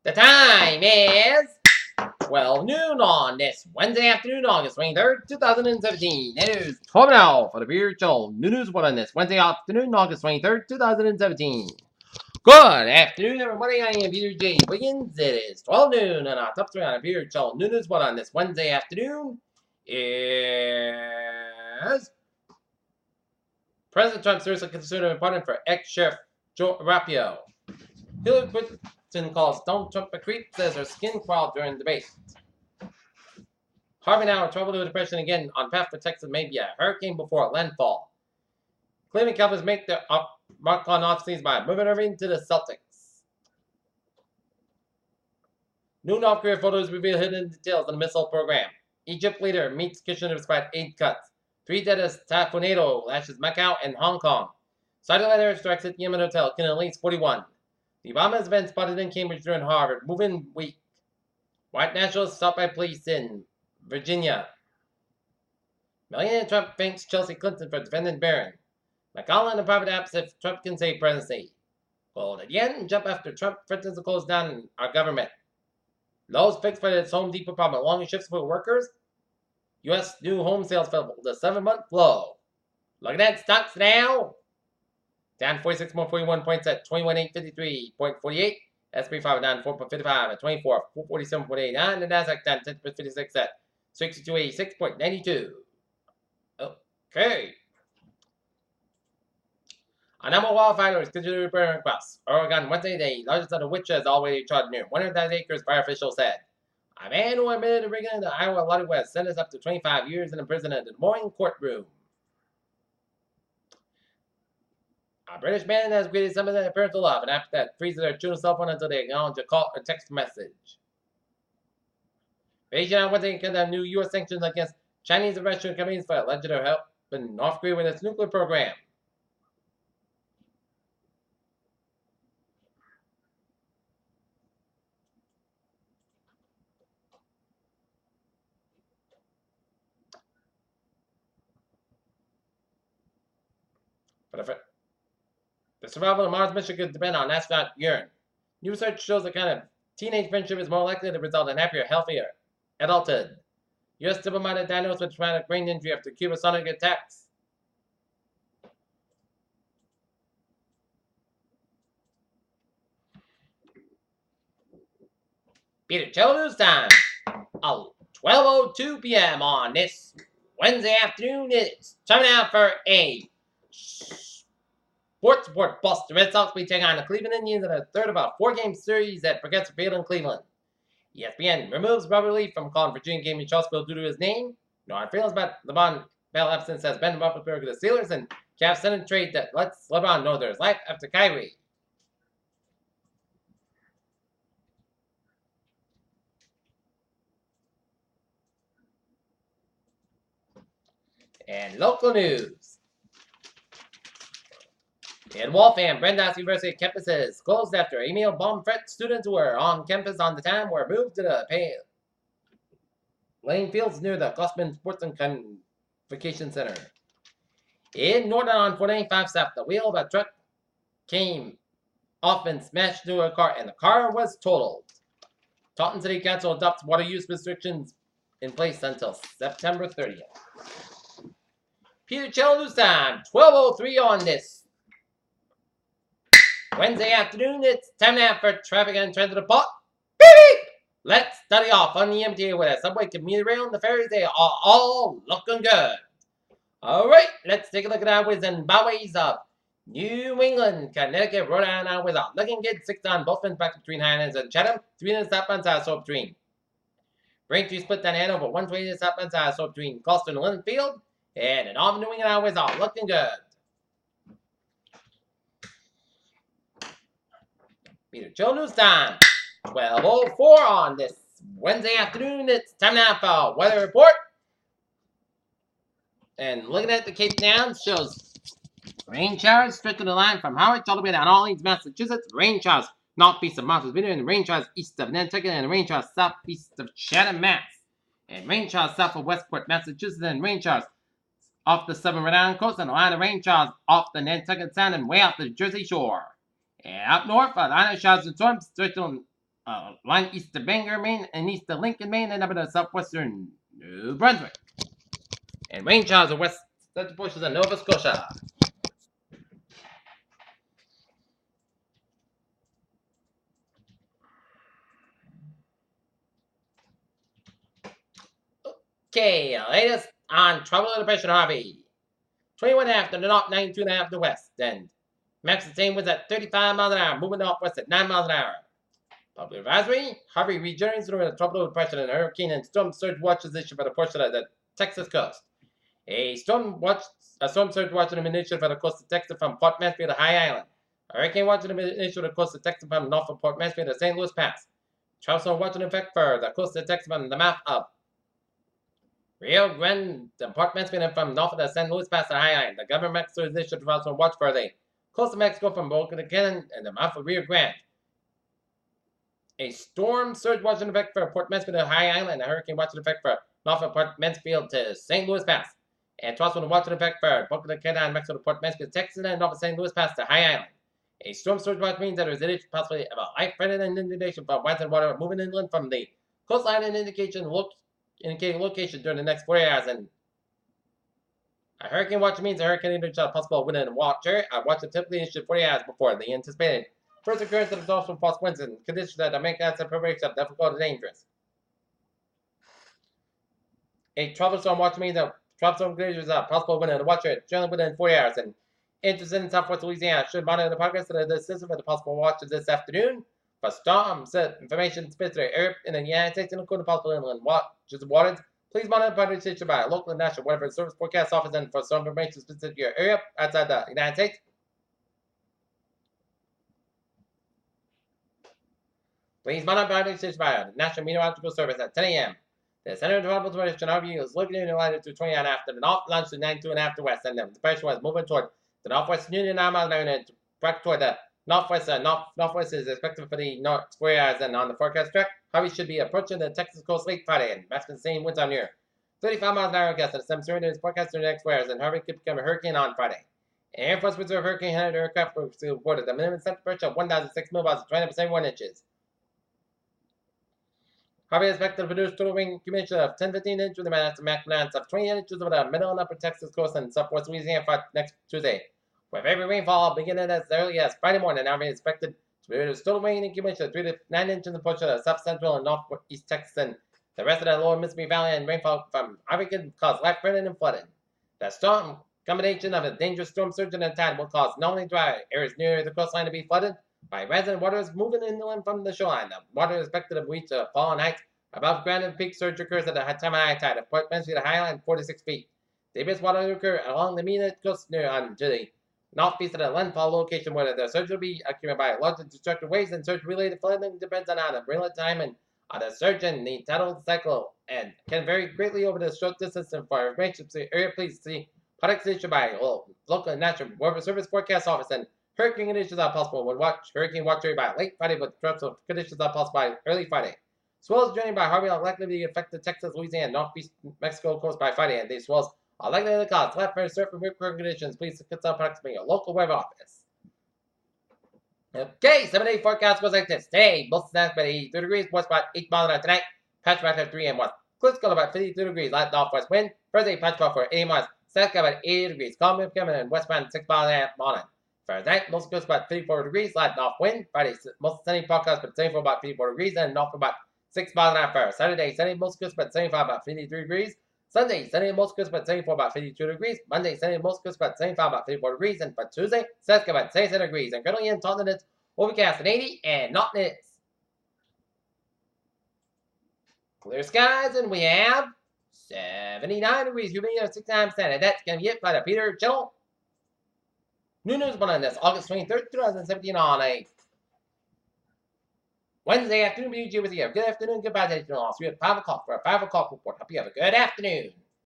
The time is 12 noon on this Wednesday afternoon, August 23rd, 2017. It is 12 now for the Beer Chill News One on this Wednesday afternoon, August 23rd, 2017. Good afternoon, everybody. I am Peter J. Wiggins. It is 12 noon, and our top three on the Beer Chill News One on this Wednesday afternoon is President Trump seriously considered appointment for ex-sheriff Joe Rapio. Hillary Clinton calls Donald Trump a creep, says her skin crawled during debate. Harvey now in trouble with depression again on path for Texas may be a hurricane before landfall. Cleveland Cavaliers make their mark on off-season by moving Irving to the Celtics. New North Korea photos reveal hidden details on the missile program. Egypt leader meets Kitchener despite aid cuts. 3 dead as tornado lashes Macau and Hong Kong. Saudi letter strikes at Yemen hotel, killing at least 41. The Obama has been spotted in Cambridge during Harvard Move-In Week. White nationalists stopped by police in Virginia. Melania Trump thanks Chelsea Clinton for defending Barron. McConnell and private apps if Trump can save presidency. Gold again, jump after Trump threatens to close down our government. Lowe's fixed for its Home Depot problem. Longer shifts for workers. U.S. new home sales fell the 7-month low. Looking at stocks now. Down 46.41 points at 21,853.48. S&P 5 down 4.55 at 24,447.89. The Nasdaq down 10.56 at 6286.92. Okay. A number of wildfires continue to burn across Oregon Wednesday, the largest of the which has already charged near 100,000 acres, fire officials said. A man who admitted to rigging the Iowa Lottery was sentenced up to 25 years in prison in the Des Moines courtroom. A British man has greeted some of their parental love, and after that, freezes their children's cell phone until they acknowledge a call or text message. Beijing on Wednesday condemned new U.S. sanctions against Chinese and Russian companies for alleged help in North Korea with its nuclear program. The survival of Mars mission could depend on astronaut urine. New research shows the kind of teenage friendship is more likely to result in happier, healthier adulthood. U.S. diplomat diagnosed with traumatic brain injury after Cuba sonic attacks. Peter Chill News Time. 12:02 p.m. on this Wednesday afternoon. It's time now for a Sports Report Plus. The Red Sox will be taking on the Cleveland Indians in a third of a 4-game series at Progressive Field in Cleveland. ESPN removes Robert Lee from calling Virginia game in Charlottesville due to his name. No hard feelings about LeBron Bell absence as Ben Roethlisberger to the Steelers, and Cavs send a trade that lets LeBron know there's life after Kyrie. And local news. In Waltham, Brandeis University campuses closed after email bomb threat. Students who were on campus on the time were moved to the playing fields near the Glossman Sports and Convocation Center. In Northern on 495 South, the wheel of a truck came off and smashed into a car, and the car was totaled. Taunton City Council adopts water use restrictions in place until September 30th. Peter Chill News Time, 12:03 on this Wednesday afternoon. It's time now for traffic and transit report. Beep! Let's study off on the MTA with a subway, commuter rail, and the ferries. They are all looking good. All right, let's take a look at highways and byways of New England, Connecticut, Rhode Island highways are looking good. 6 on both ends back between Highlands and Chatham. 3 in the southbound side, so between Braintree split down Hanover. 120 in the southbound side, so between Gloucester and Linfield. And all the New England highways are looking good. Peter Chill News Time. 12:04 on this Wednesday afternoon. It's time now for weather report. And looking at the Cape Downs shows rain showers stretching the line from Howard all the way down Orleans, Massachusetts. Rain showers northeast of Martha's Vineyard, and rain showers east of Nantucket, and rain showers southeast of Chatham, Mass. And rain showers south of Westport, Massachusetts, and rain showers off the southern Rhode Island coast, and a line of rain showers off the Nantucket Sound and way off the Jersey Shore. And up north, a line of showers and storms stretching line east of Bangor, Maine, and east of Lincoln, Maine, and up into southwestern New Brunswick. And rain showers of west central portions of Nova Scotia. Okay, latest on Trouble and Depression Harvey. 21.5 to the north, 92.5 to the west. And max the same was at 35 miles an hour, moving northwest at 9 miles an hour. Public advisory: Harvey regenerates through a tropical depression and hurricane and storm surge watches issued for the portion of the Texas coast. A storm surge watch has been issued for the coast of Texas from Port Mansfield to High Island. A hurricane watch has been issued for the coast of Texas from north of Port Mansfield to St. Louis Pass. Tropical watch in effect for the coast of Texas from the mouth of Rio Grande to Port Mansfield and from north of the St. Louis Pass to High Island. The government of Mexico has issued a tropical watch for the coast of Mexico from Boca to Cannon and the mouth of Rio Grande. A storm surge watch in effect for Port Mansfield to High Island, and a hurricane watch in effect for north of Port Mansfield to St. Louis Pass. And tropical watch in effect for Boca de Cannon, Mexico to Port Mansfield, Texas, and north of St. Louis Pass to High Island. A storm surge watch means that there is a possibility of a life-threatening inundation from winds and water moving inland from the coastline and indicating location during the next 48 hours. And a hurricane watch means a hurricane indicates a possible wind and water. A watch is typically issued 48 hours before the anticipated first occurrence of exhaustion from false winds and conditions that make that preparation difficult and dangerous. A tropical storm watch means a tropical storm conditions are possible wind and water generally within 40 hours. And interested in southwest Louisiana should monitor the progress of the system of the possible watches this afternoon. For storm information specific to Europe in the United States, including possible inland watches and waters, please monitor the progress issued by a local and national weather service forecast office. And for storm information specific to Europe outside the United States, please monitor the progress issued by the National Meteorological Service at 10 a.m. The center of tropical depression RV is located in latitude to 29 after the north, longitude 92 and after west, and the depression was moving toward the northwest Union 9 miles an hour and back toward the northwest. Northwest is expected for the north square hours, and on the forecast track, Harvey should be approaching the Texas coast late Friday, and that's the same winds on near 35 miles an hour gust, and some surrounding is forecast in the next square hours, and Harvey could become a hurricane on Friday. Air Force Reserve Hurricane Hunter aircraft reported the minimum temperature of 1,006 millibars and 20% inches. Harvey is expected to produce total rain accumulation of 10-15 inches with a maximum of 20 inches over the middle and upper Texas coast and southwest Louisiana for next Tuesday. With every rainfall beginning as early as Friday morning, Harvey is expected to produce total rain accumulation of 3 to 9 inches in portion of south central and northeast Texas and the rest of the lower Mississippi Valley, and rainfall from Harvey can cause life threatening and flooding. The storm combination of a dangerous storm surge and a tide will cause not only dry areas near the coastline to be flooded by rising waters moving inland from the shoreline. The water is expected to reach a fallen height above ground, and peak surge occurs at the time of high tide of Port Mansfield High Island 46 feet. The deepest water occur along the immediate coast near to the northeast of the landfall location, where the surge will be accumulated by large and destructive waves, and surge-related flooding depends on the relative time and on the surge and the tidal cycle, and can vary greatly over the short distance. And for information, area, please see products issued by local and national weather service forecast office. And hurricane conditions are possible when hurricane watch by late Friday, but tropical conditions are possible by early Friday. Swells journeyed by Harvey are likely to affect the Texas, Louisiana, and northeast Mexico coast by Friday, and these swells are likely to cause left for certain rip-current conditions. Please consult products from your local weather office. Okay, 7-day forecast goes like this. Today, most snaps about 82 degrees, west about 8 miles an hour tonight. Patch about 3 and west. Clear skill about 52 degrees, light northwest wind. Thursday, patch for 80 miles. Saturday, about 80 degrees. Calm wind coming in westbound 6 miles an hour morning. Thursday night, most coast about 54 degrees, light north wind. Friday, most sunny forecast, but sunny for about 54 degrees, and north about 6 miles an hour. Saturday, sunny, most coast about 75, about 53 degrees. Sunday, sunny, most coast about 74, about 52 degrees. Monday, sunny, most coast about 75, about 54 degrees. And for Tuesday, Saturday, about 77 degrees. And currently in Taunton, it's overcast and 80, and Naughton it's clear skies, and we have 79 degrees, humidity of 69%. And that's going to be it by the Peter Channel. New news on this August 23rd, 2017 on a Wednesday afternoon. BG with you. Good afternoon, goodbye, I'll see you at 5 o'clock for a 5 o'clock report. Hope you have a good afternoon.